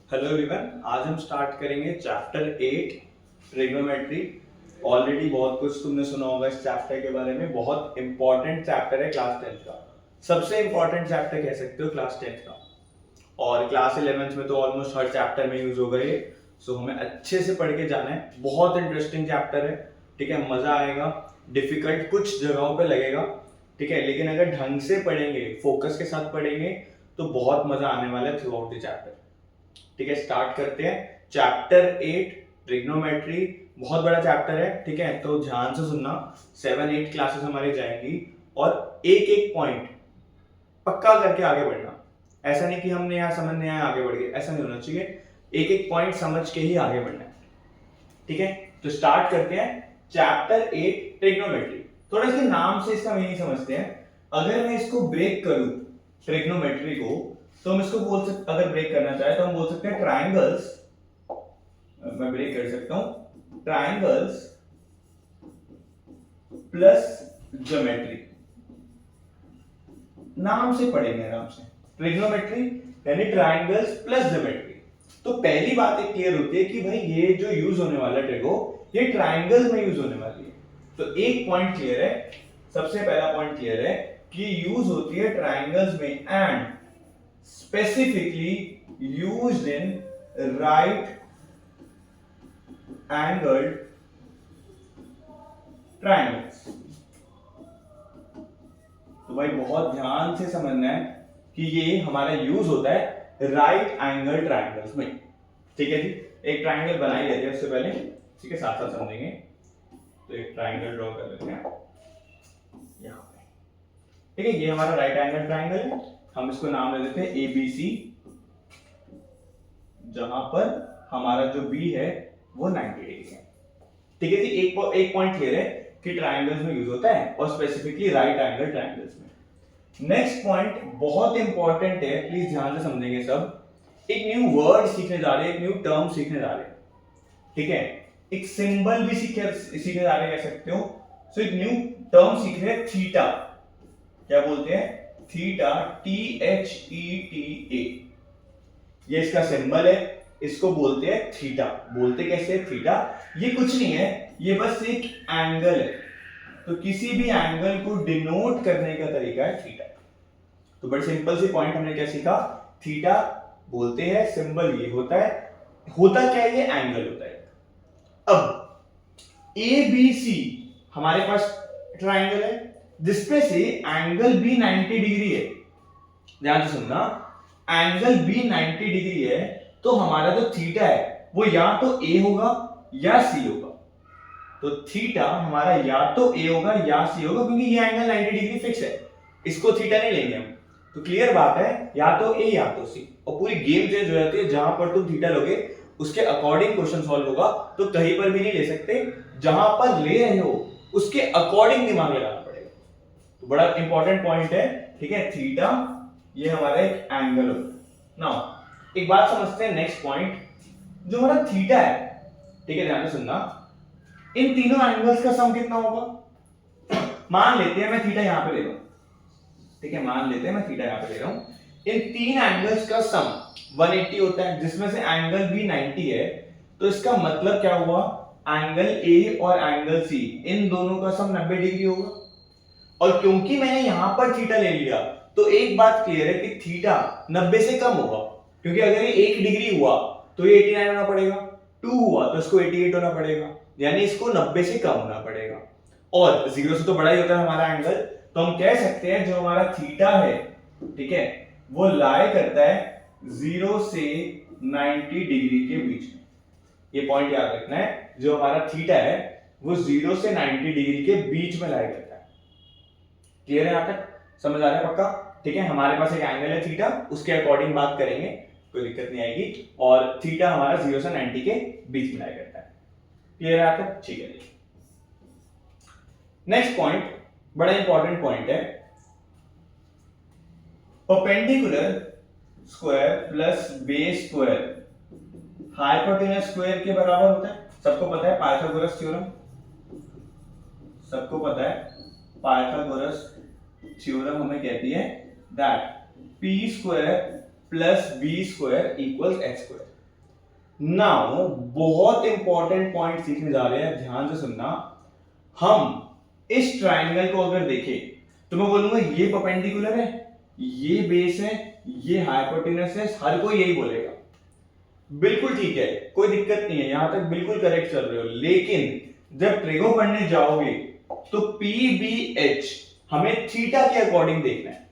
Hello everyone, आज हम start करेंगे चैप्टर 8 ट्रिग्नोमेट्री। ऑलरेडी बहुत कुछ तुमने सुना होगा इस चैप्टर के बारे में। बहुत इंपॉर्टेंट चैप्टर है क्लास 10th का, सबसे इंपॉर्टेंट चैप्टर कह सकते हो क्लास 10th का। और क्लास 11th में तो ऑलमोस्ट हर चैप्टर में यूज होगा ये। सो हमें अच्छे से पढ़ के जाना है। बहुत इंटरेस्टिंग चैप्टर है, ठीक है, मजा आएगा। डिफिकल्ट कुछ जगहों पे लगेगा, ठीक है, लेकिन अगर ढंग से पढ़ेंगे, फोकस के साथ पढ़ेंगे तो बहुत मजा आने वाला है थ्रू आउट द चैप्टर। ठीक है, स्टार्ट करते हैं। चैप्टर 8 ट्रिग्नोमेट्री बहुत बड़ा चैप्टर है, ठीक है, तो ध्यान से सुनना। 7-8 क्लासेस हमारी जाएंगी और एक एक पॉइंट पक्का करके आगे बढ़ना। ऐसा नहीं कि हमने यहाँ समझ नहीं आया आगे बढ़ गए, ऐसा नहीं होना चाहिए। एक एक पॉइंट समझ के ही आगे बढ़ना है, ठीक है। तो स्टार्ट करते हैं चैप्टर 8 ट्रिग्नोमेट्री। थोड़ा इसके नाम से इसका मीनिंग समझते हैं। अगर मैं इसको ब्रेक करूं ट्रिग्नोमेट्री को, तो हम इसको बोल सकते, अगर ब्रेक करना चाहे तो हम बोल सकते हैं ट्राइंगल्स। मैं ब्रेक कर सकता हूं, ट्राइंगल्स प्लस ज्योमेट्री। नाम से पढ़ेंगे आराम से, ट्रिग्नोमेट्री यानी ट्राइंगल्स प्लस ज्योमेट्री। तो पहली बात एक क्लियर होती है कि भाई ये जो यूज होने वाला ट्रिगो, ये ट्राइंगल्स में यूज होने वाली है। तो एक पॉइंट क्लियर है, सबसे पहला पॉइंट क्लियर है कि यूज होती है ट्राइंगल्स में and specifically used in right angled triangles। तो भाई बहुत ध्यान से समझना है कि ये हमारा यूज होता है राइट एंगल ट्राइंगल्स में, ठीक है जी। एक ट्राइंगल बना ही लेते हैं उससे पहले, ठीक है, साथ साथ समझेंगे। तो एक ट्राइंगल ड्रॉ कर लेते हैं यहाँ पे, ठीक है। ये हमारा राइट एंगल ट्राइंगल है, हम इसको नाम दे देते हैं ABC, जहां पर हमारा जो B है वो 90 डिग्री है, ठीक है जी। एक पॉइंट क्लियर है कि ट्राइंगल्स में यूज होता है और स्पेसिफिकली राइट एंगल ट्राइंगल्स में। नेक्स्ट पॉइंट बहुत इंपॉर्टेंट है, प्लीज ध्यान से समझेंगे सब। एक न्यू वर्ड सीखने जा रहे हैं, एक न्यू टर्म सीखने जा रहे हैं, ठीक है। एक सिंबल भी सीखने जा रहे हैं, कह सकते हो। सो एक न्यू टर्म सीख रहे हैं, थीटा। क्या बोलते हैं? Theta, THETA। ये इसका सिंबल है, इसको बोलते हैं थीटा। बोलते कैसे है थीटा? ये कुछ नहीं है, ये बस एक एंगल है। तो किसी भी एंगल को डिनोट करने का तरीका है थीटा। तो बड़ी सिंपल सी पॉइंट हमने क्या सीखा? थीटा बोलते हैं, सिंबल ये होता है। होता क्या है? ये एंगल होता है। अब ABC हमारे पास ट्राइंगल है जिसपे से एंगल B 90 डिग्री है। ध्यान से सुनना, एंगल B 90 डिग्री है, तो हमारा जो थीटा है वो या तो A होगा या C होगा। तो थीटा हमारा या तो A होगा या C होगा, क्योंकि ये एंगल 90 डिग्री फिक्स है, इसको थीटा नहीं लेंगे हम। तो क्लियर बात है, या तो A या तो C। और पूरी गेम चेंज हो जाती है, जहां पर तुम थीटा लोगे उसके अकॉर्डिंग क्वेश्चन सॉल्व होगा। तो कहीं पर भी नहीं ले सकते, जहां पर ले रहे हो उसके अकॉर्डिंग दिमाग लगाना पड़ेगा। तो बड़ा इंपॉर्टेंट पॉइंट है, ठीक है। थीटा ये हमारा एक एंगल होता है। नाउ एक बात समझते हैं, नेक्स्ट पॉइंट जो हमारा थीटा है, ठीक है, ध्यान से सुनना। इन तीनों एंगल्स का सम कितना होगा? मान लेते हैं मैं थीटा यहां पे ले रहा हूं, ठीक है, मान लेते हैं मैं थीटा यहां पे ले रहा हूं। इन तीन एंगल्स का सम 180 होता है, जिसमें से एंगल भी 90 है। तो इसका मतलब क्या हुआ? एंगल ए और एंगल सी, इन दोनों का सम 90 डिग्री होगा। और क्योंकि मैंने यहां पर थीटा ले लिया, तो एक बात क्लियर है कि थीटा 90 से कम होगा, क्योंकि अगर ये 1 डिग्री हुआ तो ये 89 होना पड़ेगा, 2 हुआ तो इसको 88 होना पड़ेगा, यानी इसको 90 से कम होना पड़ेगा। और 0 से तो बड़ा ही होता है हमारा एंगल। तो हम कह सकते हैं जो हमारा थीटा है, ठीक है, वो लाई करता है 0 से 90 डिग्री के बीच में। ये पॉइंट याद रखना है, जो हमारा थीटा है वो 0 से 90 डिग्री के बीच में लाई करता है। क्लियर है? यहां तक समझ आ रहा है पक्का? ठीक है, हमारे पास एक एंगल है थीटा, उसके अकॉर्डिंग बात करेंगे, कोई दिक्कत नहीं आएगी। और थीटा हमारा 0 से 90 के बीच में लाई करता है। क्लियर है यहां तक? ठीक है। नेक्स्ट पॉइंट बड़ा इंपॉर्टेंट पॉइंट है, perpendicular square plus base square hypotenuse square के बराबर होता है। सबको पता है पाइथागोरस थ्योरम, सबको पता है पाइथागोरस थ्योरम हमें कहती है that p square plus b square equals h square. Now बहुत इंपॉर्टेंट पॉइंट सीखने जा रहे हैं, ध्यान से सुनना। हम इस ट्राइंगल को अगर देखें तो मैं बोलूंगा ये परपेंडिकुलर है, ये बेस है, ये हाइपोटेनस है, हर कोई यही बोलेगा। बिल्कुल ठीक है, कोई दिक्कत नहीं है, यहां तक बिल्कुल करेक्ट चल रहे हो। लेकिन जब ट्रिगो पढ़ने जाओगे तो पीबीएच हमें थीटा के अकॉर्डिंग देखना है।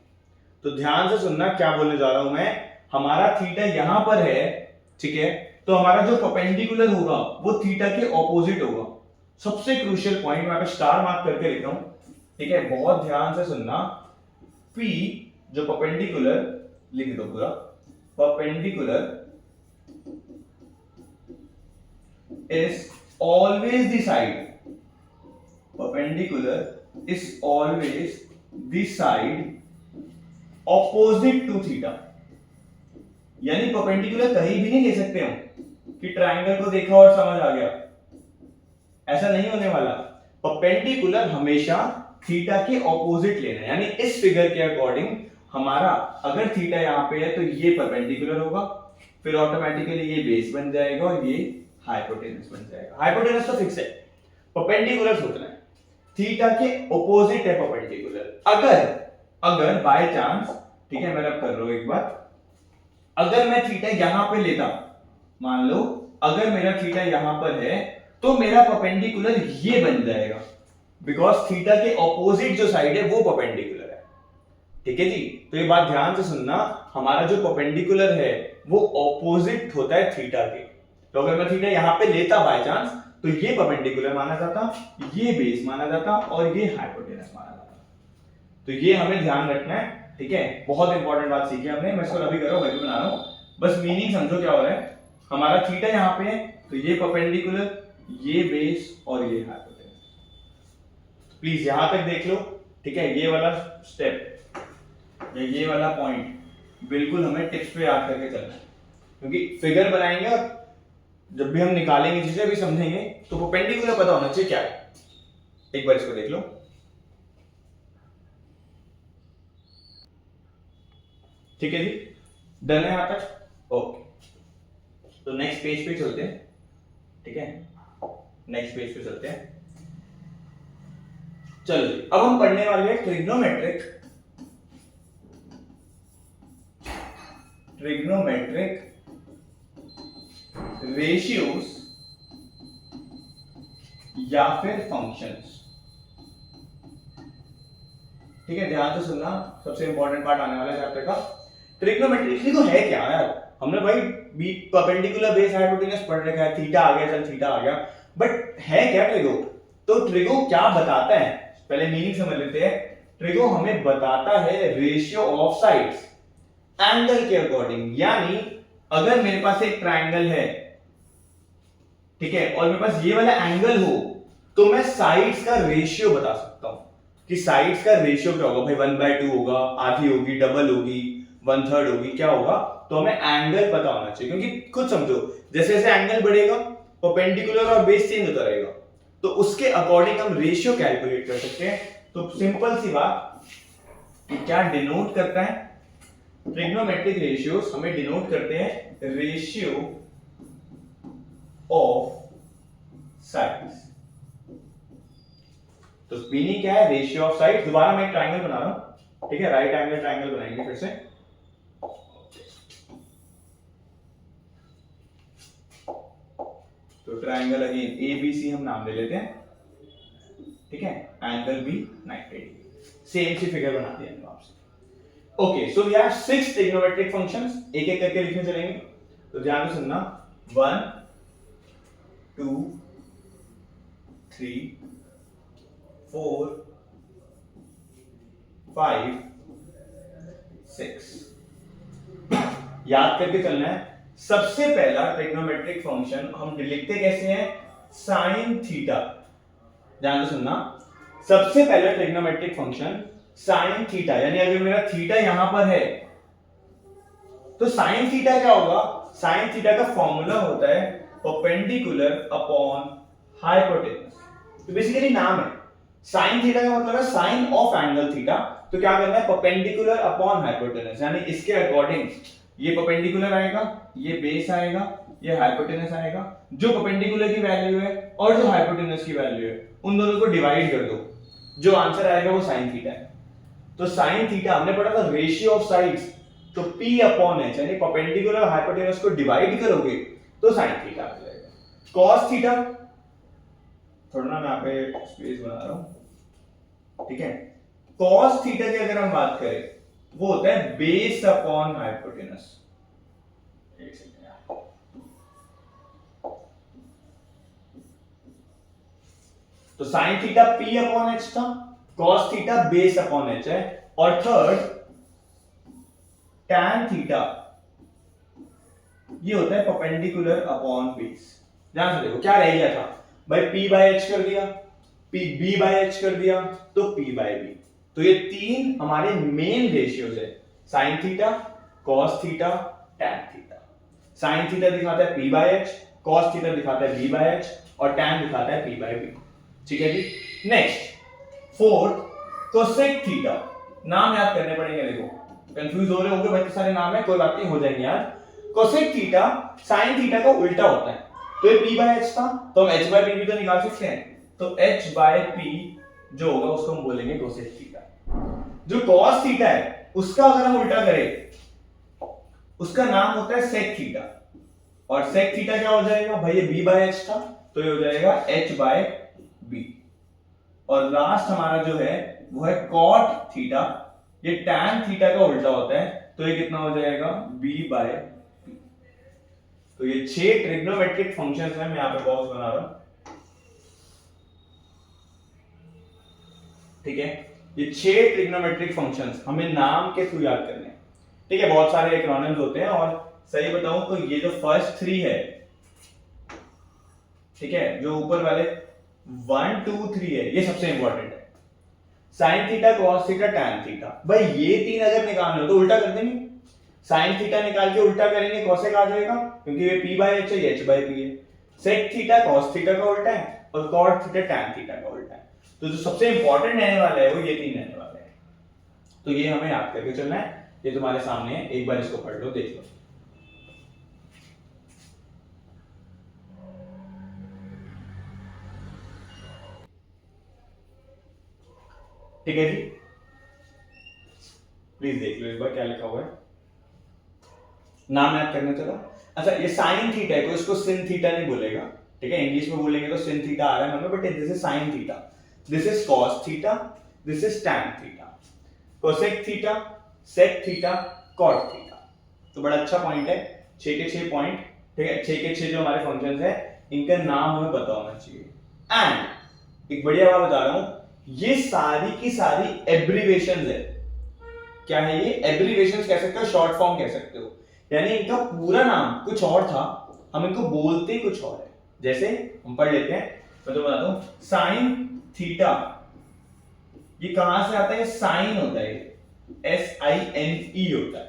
तो ध्यान से सुनना क्या बोलने जा रहा हूं मैं। हमारा थीटा यहां पर है, ठीक है, तो हमारा जो परपेंडिकुलर होगा वो थीटा के ऑपोजिट होगा। सबसे क्रूशियल पॉइंट मैं स्टार मार्क करके लिख रहा हूं, ठीक है, बहुत ध्यान से सुनना। P जो परपेंडिकुलर लिख दो पूरा, perpendicular is always the side, perpendicular is always the side opposite to theta। यानी परपेंडिकुलर कहीं भी नहीं ले सकते हम कि ट्रायंगल को देखा और समझ आ गया, ऐसा नहीं होने वाला। परपेंडिकुलर हमेशा थीटा के ऑपोजिट लेना है। यानी इस फिगर के अकॉर्डिंग हमारा अगर थीटा यहां पे है तो ये परपेंडिकुलर होगा, फिर ऑटोमेटिकली ये बेस बन जाएगा और ये हाइपोटेनस बन जाएगा। हाइपोटेनस तो फिक्स है, परपेंडिकुलर सोचना है, थीटा के ऑपोजिट है परपेंडिकुलर। अगर बाय चांस, ठीक है, मैं रब कर रहा हूं एक बार, अगर मैं थीटा यहां पे लेता, मान लो अगर मेरा थीटा यहां पर है तो मेरा परपेंडिकुलर ये बन जाएगा, बिकॉज थीटा के ऑपोजिट जो साइड है वो परपेंडिकुलर है। ठीक है जी, तो ये बात ध्यान से सुनना, हमारा जो परपेंडिकुलर है वो ऑपोजिट होता है थीटा के। तो अगर मैं थीटा यहां पे लेता बाय चांस तो ये परपेंडिकुलर माना जाता, ये बेस माना जाता और ये हाइपोटेनस माना जाता। तो ये हमें ध्यान रखना है, ठीक है, बहुत इंपॉर्टेंट बात सीखी हमने। मैं इसको अभी कर रहा हूं, मैं भी बना रहा हूं, बस मीनिंग समझो क्या हो रहा है। हमारा थीटा यहां पे है तो ये परपेंडिकुलर, ये बेस और ये हाइपोटेनस। प्लीज यहां तक देख लो, ठीक है, ये वाला स्टेप या ये वाला पॉइंट बिल्कुल हमें टिप्स पे याद करके चलना है, क्योंकि फिगर बनाएंगे और जब भी हम निकालेंगे चीजें भी समझेंगे तो परपेंडिकुलर पता होना चाहिए क्या है। एक बार इसको देख लो, ठीक है जी, डन है यहां तक, ओके। तो नेक्स्ट पेज पे चलते हैं, ठीक है, नेक्स्ट पेज पे चलते हैं। चलो जी, अब हम पढ़ने वाले हैं ट्रिग्नोमेट्रिक रेशियोज या फिर फंक्शंस। ठीक है, ध्यान से सुनना, सबसे इंपॉर्टेंट पार्ट आने वाला है चैप्टर का। ट्रिग्नोमेट्री देखो है क्या यार, हमने भाई बी परपेंडिकुलर बेस हाइपोटेनस पढ़ रखा है, थीटा आ गया, चल थीटा आ गया, बट है क्या ट्रिगो? तो ट्रिगो क्या बताता है, पहले मीनिंग समझ लेते हैं। ट्रिगो हमें बताता है रेशियो ऑफ साइड्स एंगल के अकॉर्डिंग। यानी अगर मेरे पास एक ट्रायंगल है, ठीक है, और मेरे पास ये वाला एंगल हो तो मैं साइड्स का रेशियो बता सकता हूं कि साइड्स का रेशियो क्या होगा। भाई 1/2 होगा, आधी होगी, डबल होगी, 1/3 होगी, क्या होगा, तो हमें एंगल पता होना चाहिए। क्योंकि खुद समझो, जैसे जैसे एंगल बढ़ेगा परपेंडिकुलर और बेस चेंज होता रहेगा, तो उसके अकॉर्डिंग हम रेशियो कैलकुलेट कर सकते हैं। तो सिंपल सी बात कि क्या डिनोट करता है, ट्रिग्नोमेट्रिक रेशियोज हमें डिनोट करते हैं रेशियो ऑफ साइड्स। तो मीनिंग क्या है, रेशियो ऑफ साइड। दोबारा मैं एक ट्रायंगल बना रहा हूं, ठीक है, राइट एंगल ट्रायंगल बनाएंगे फिर से। तो ट्रायंगल अगेन एबीसी हम नाम दे लेते हैं, ठीक है, एंगल बी 90 डिग्री, सेम सी फिगर बना दिया हमने आपसे। Okay, so we have 6 trigonometric functions, एक एक करके लिखने चलेंगे। तो ध्यान से सुनना, 1 2 3 4 5 6 याद करके चलना है। सबसे पहला ट्रिग्नोमेट्रिक फंक्शन हम लिखते कैसे हैं, साइन थीटा। ध्यान से सुनना, सबसे पहला ट्रिग्नोमेट्रिक फंक्शन साइन थीटा। यानी अगर मेरा थीटा यहां पर है तो साइन थीटा क्या होगा, साइन थीटा का फॉर्मूला होता है परपेंडिकुलर अपॉन हाइपोटेनस। तो बेसिकली नाम है, साइन थीटा का मतलब है साइन ऑफ एंगल थीटा। तो क्या करना है, परपेंडिकुलर अपॉन हाइपोटेनस, यानी इसके अकॉर्डिंग ये परपेंडिकुलर आएगा, ये बेस आएगा, ये हाइपोटेनस आएगा, जो परपेंडिकुलर की वैल्यू है और जो हाइपोटेनस की वैल्यू है उन दोनों को डिवाइड कर दो, जो आंसर आएगा वो sin थीटा है। तो sin थीटा हमने पढ़ा था रेशियो ऑफ साइड्स, तो p अपॉन h यानी परपेंडिकुलर और हाइपोटेनस को डिवाइड करोगे तो sin थीटा आ जाएगा। cos थीटा, थोड़ा ना मैं यहाँ पे स्पेस बना रहा हूं, ठीक है। cos थीटा की अगर हम बात करें वो होता है बेस अपॉन हाइपोटेनस। एक सेकंड यार, तो sin theta p upon h था, cos theta base upon h है, और थर्ड tan थीटा ये होता है परपेंडिकुलर अपॉन बेस। ध्यान से देखो क्या रह गया था भाई, p बाय h कर दिया, b बाय h कर दिया, तो p बाय b। तो ये तीन हमारे मेन रेशियोज है, sin theta, cos theta, tan theta. sin theta दिखाता है p by h, cos theta दिखाता है b बाय h, और tan दिखाता है p बाय b। ठीक है जी। नेक्स्ट फोर्थ कोसेक थीटा, नाम याद करने पड़ेंगे, देखो कंफ्यूज हो रहे होंगे भाई, सारे नाम है, कोई बात नहीं, हो जाएंगे यार। कोसेक थीटा sin थीटा का उल्टा होता है, तो ये p बाय h था, तो हम h बाय p भी तो निकाल सकते हैं, तो h बाय p जो होगा उसको हम बोलेंगे कोसेक थीटा। जो cos थीटा है उसका अगर हम उल्टा करें, उसका नाम होता है sec थीटा, और sec थीटा क्या हो जाएगा भाई, ये b बाय h था, तो ये हो जाएगा h बाय b। और लास्ट हमारा जो है वो है cot थीटा, ये tan थीटा का उल्टा होता है, तो ये कितना हो जाएगा b बाय p। तो ये 6 ट्रिग्नोमेट्रिक फंक्शंस हैं, मैं यहां पे बॉक्स बना रहा हूं, ठीक है। ये 6 ट्रिग्नोमेट्रिक फंक्शंस हमें नाम के थ्रू याद करने हैं, ठीक है। बहुत सारे एक्रोनिम्स होते हैं, और सही बताऊं तो ये जो फर्स्ट 3 है, ठीक है, जो ऊपर वाले 1 2 3 है, ये सबसे इंपॉर्टेंट है। sin theta, cos theta, tan theta, भाई ये तीन अगर निकालना हो तो उल्टा कर देंगे, sin थीटा निकाल के उल्टा करेंगे cosec आ जाएगा, क्योंकि ये p बाय h है, ये h बाय p है। sec थीटा cos थीटा का उल्टा है, और cot थीटा tan थीटा का उल्टा है। तो जो सबसे इंपॉर्टेंट रहने वाला है वो ये तीन रहने वाले हैं, तो ये हमें याद करके चलना है। ये तुम्हारे सामने है, एक बार इसको पढ़ लो, देख लो। ठीक है जी, प्लीज देख लो एक बार क्या लिखा हुआ है, नाम याद करने चलो। अच्छा, ये sin थीटा है, कोई इसको sin थीटा नहीं बोलेगा, ठीक है। इंग्लिश में बोलेंगे तो sin थीटा आ रहा है हमें, but this is sin theta, this is cos theta, this is tan theta, cosec theta, sec theta, cot theta. तो बड़ा अच्छा पॉइंट है, 6 के 6 पॉइंट, ठीक है। 6 के 6 जो हमारे फंक्शंस है इनका नाम हमें पता होना चाहिए। एंड एक बढ़िया बात बता रहा हूं, ये सारी की सारी एब्रिविएशंस है। क्या है ये? एब्रिविएशंस कह सकते हो, शॉर्ट फॉर्म कह सकते हो, यानी इनका पूरा नाम कुछ और था, हम इनको बोलते कुछ और है। जैसे हम पढ़ लेते हैं, मैं तो बताता हूं, साइन थीटा ये कहां से आता है? साइन होता है, SINE होता है।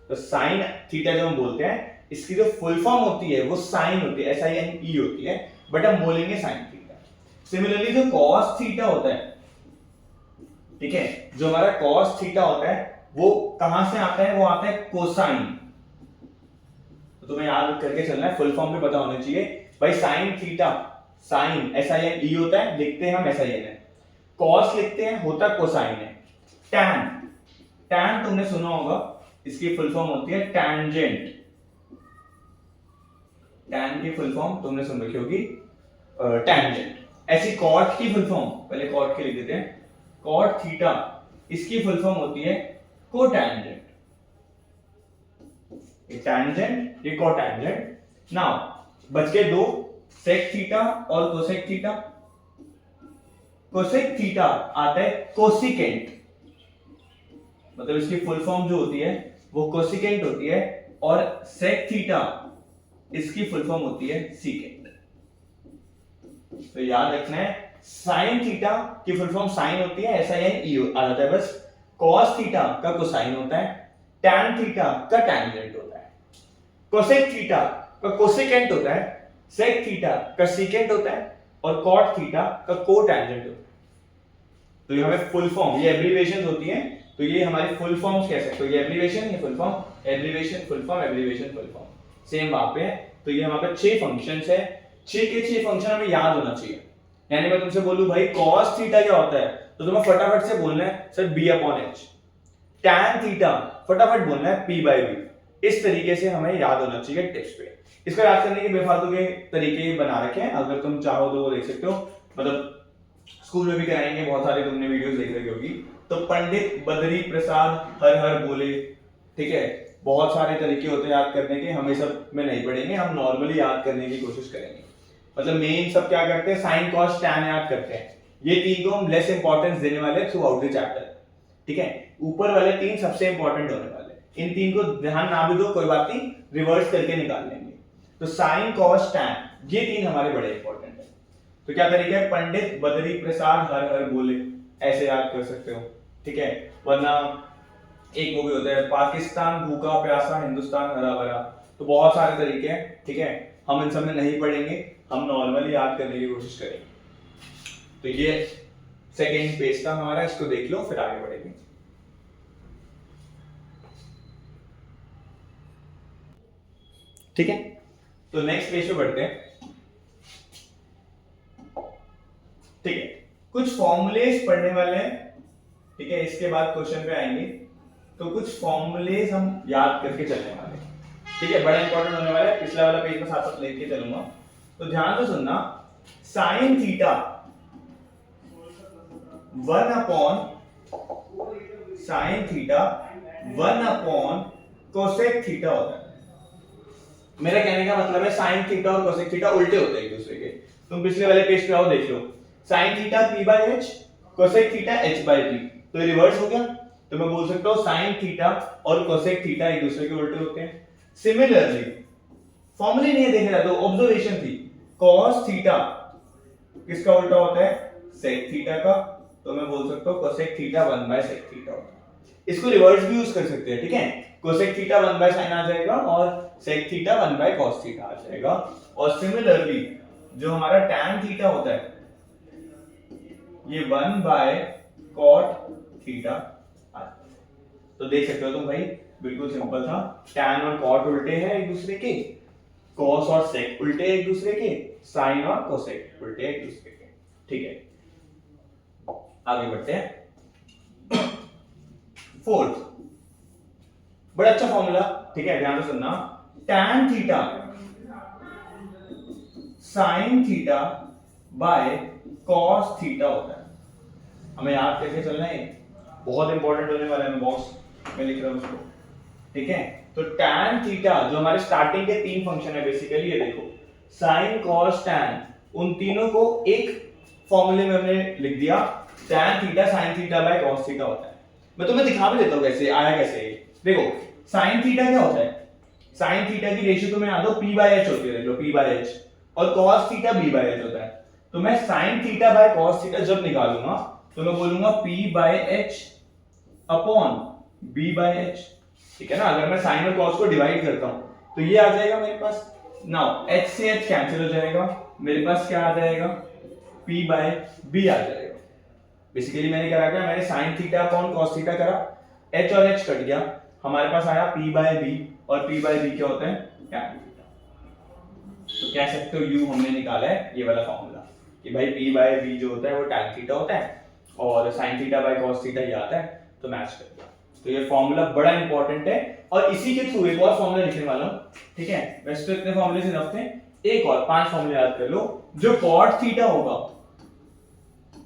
तो साइन थीटा जो हम बोलते हैं, इसकी जो फुल फॉर्म होती है वो साइन होती है, SINE होती है, बट हम बोलेंगे साइन थीटा। सिमिलरली जो कॉस थीटा होता है, ठीक है, जो हमारा कॉस थीटा होता है वो कहां से आता है? वो आता है कोसाइन। तो तुम्हें याद करके चलना है, फुल फॉर्म भी पता होना चाहिए भाई। साइन थीटा, साइन SINE होता है, लिखते हैं हम SIN है। कॉस लिखते हैं, होता कोसाइन है। टैन, टैन तुमने सुना होगा, इसकी फुल फॉर्म होती है टैंजेंट। टैन की फुल फॉर्म तुमने सुन रखी होगी, टैंजेंट। ऐसी कॉट की फुल फॉर्म, पहले कॉट की लिख देते हैं, कॉट थीटा, इसकी फुल फॉर्म होती है कोटैंजेंट। ये टैंजेंट, ये कोटैंजेंट। नाउ बच गए दो, सेक थीटा और कोसेक थीटा। कोसेक थीटा आता है कोसिकेंट, मतलब इसकी फुल फॉर्म जो होती है वो कोसिकेंट होती है, और सेक थीटा इसकी फुल फॉर्म होती है सीकेंट। तो याद रखना है, साइन थीटा की फुल फॉर्म साइन होती है, SINE आ जाता है बस। कॉस थीटा का कोसाइन होता है, टैन थीटा का टैंजेंट होता है, कोसेक थीटा का कोसिकेंट होता है, सेक थीटा का सीकेंट होता है, और कॉट थीटा का कोटैंजेंट होता है। तो ये हमें फुल फॉर्म, ये एब्रिविएशंस होती हैं, तो ये हमारी फुल फॉर्म्स कह सकते हो। ये एब्रिविएशन, ये full form, abbreviation full form, abbreviation full form, same वहां पे है। तो ये हमारे पास 6 फंक्शंस है, 6 के 6 फंक्शन हमें याद होना चाहिए। यानी मैं तुमसे बोलूं भाई cos थीटा क्या होता है, तो तुम्हें फटाफट से बोलना है सर b/h। tan थीटा फटाफट बोलना है p/b। इस तरीके से हमें याद होना चाहिए टिप्स पे। इसको याद करने के बेफालतू के तरीके बना रखे हैं, अगर तुम चाहो तो वो देख सकते हो, मतलब स्कूल में भी कराएंगे, बहुत सारे तुमने वीडियोस देख रखी होगी। तो पंडित बद्री प्रसाद हर हर बोले, ठीक है, बहुत सारे तरीके होते हैं याद करने के, हमें सब में नहीं पढ़ेंगे, हम नॉर्मली याद करने की कोशिश करेंगे। मतलब मेन सब क्या करते हैं, साइन कॉस टैन याद करते हैं। ये तीन को हम लेस इंपॉर्टेंस देने वाले थ्रू आउट द चैप्टर, ठीक है। ऊपर वाले 3 सबसे इंपॉर्टेंट होने वाले, इन 3 को ध्यान ना भी दो कोई बात नहीं, रिवर्स करके निकाल लेंगे। तो साइन कॉस टैन ये 3 हमारे बड़े इंपॉर्टेंट है। तो क्या तरीका है, पंडित बद्री प्रसाद हर हर बोले, ऐसे याद कर सकते हो, ठीक है। वरना एक वो भी होता है, पाकिस्तान भूखा प्यासा हिंदुस्तान हरा भरा। तो बहुत सारे तरीके हैं, ठीक है, हम इन सब में नहीं पढ़ेंगे, हम नॉर्मली याद करने की कोशिश करेंगे। तो ये सेकेंड पेज था हमारा, इसको देख लो फिर आगे बढ़ेंगे। ठीक है, तो नेक्स्ट पेज पे बढ़ते हैं। ठीक है, कुछ फॉर्मूलेस पढ़ने वाले हैं, ठीक है, इसके बाद क्वेश्चन पे आएंगे। तो कुछ फॉर्मूलेस हम याद करके चलने वाले हैं, ठीक है, बड़ा इंपॉर्टेंट होने वाला है। पिछला वाला पेज में साथ साथ लेके चलूंगा, तो ध्यान से सुनना। साइन थीटा 1 कोसेक थीटा होता है। मेरा कहने का मतलब है साइन थीटा और कोसेक थीटा उल्टे होते हैं एक दूसरे के। तुम पिछले वाले पेज पे आओ, देख लो, sine theta p/h, cosec theta h/p, तो ये रिवर्स हो गया। तो मैं बोल सकता हूं साइन थीटा और कोसेक थीटा एक दूसरे के उल्टे होते हैं। सिमिलरली फॉर्मूले नहीं देखा जाता, ऑब्जर्वेशन थी, cos थीटा किसका उल्टा होता है, sec थीटा का, तो मैं बोल सकता हूं कोसेक थीटा 1/sec थीटा होता है। इसको रिवर्स भी यूज कर सकते हैं, ठीक है, कोसेक थीटा 1/sin आ जाएगा और sec थीटा 1/cos थीटा आ जाएगा। और सिमिलरली जो हमारा tan थीटा होता है ये 1/cot थीटा आ जाएगा। तो देख सकते हो तुम भाई, बिल्कुल सिंपल था, tan और cot उल्टे हैं एक दूसरे के, cos और sec उल्टे एक दूसरे के, sin और cosec उल्टे एक दूसरे के, ठीक है। आगे बढ़ते हैं। फोर्थ, बड़ा अच्छा फॉर्मूला, ठीक है, ध्यान से सुनना। tan theta sin theta by cos theta होता है। हमें याद करके चलना है, बहुत इंपॉर्टेंट होने वाला है, बॉक्स में लिख रहा हूं उसको, ठीक है। तो tan थीटा जो हमारे स्टार्टिंग के 3 फंक्शन है बेसिकली, ये देखो, sin cos tan, उन तीनों को एक फॉर्मूले में हमने लिख दिया, tan theta sin theta by cos theta होता है। मैं तुम्हें दिखा भी देता हूं कैसे आया, कैसे देखो, sin थीटा क्या होता है, sin थीटा की रेशियो तुम्हें याद हो p/h होती है, देख लो p/h, और cos थीटा b/h होता है। तो मैं sin theta by cos theta जब निकालूंगा तो मैं बोलूंगा p/h अपॉन b/h, ठीक है ना। अगर मैं sin और cos को डिवाइड करता हूं तो ये आ जाएगा मेरे पास, नाउ h से h कैंसिल हो जाएगा, मेरे पास क्या आ जाएगा, p/b आ जाएगा। बेसिकली मैंने क्या करा, मैंने sin theta upon cos theta करा, h और h कट गया, हमारे पास आया p/b, और p/b क्या होता है, tan थीटा। तो कह सकते हो u हमने निकाला है ये वाला फॉर्मूला कि भाई p/b जो होता है वो tan थीटा होता है और sin theta by cos theta ये आता है, तो मैच कर दिया। तो ये फॉर्मूला बड़ा इंपॉर्टेंट है, और इसी के थ्रू एक और फॉर्मूला लिखने वाला हूं, ठीक है। वैसे तो इतने फॉर्मूले से रखते हैं, एक और 5 फॉर्मूले याद कर लो जो cot थीटा होगा,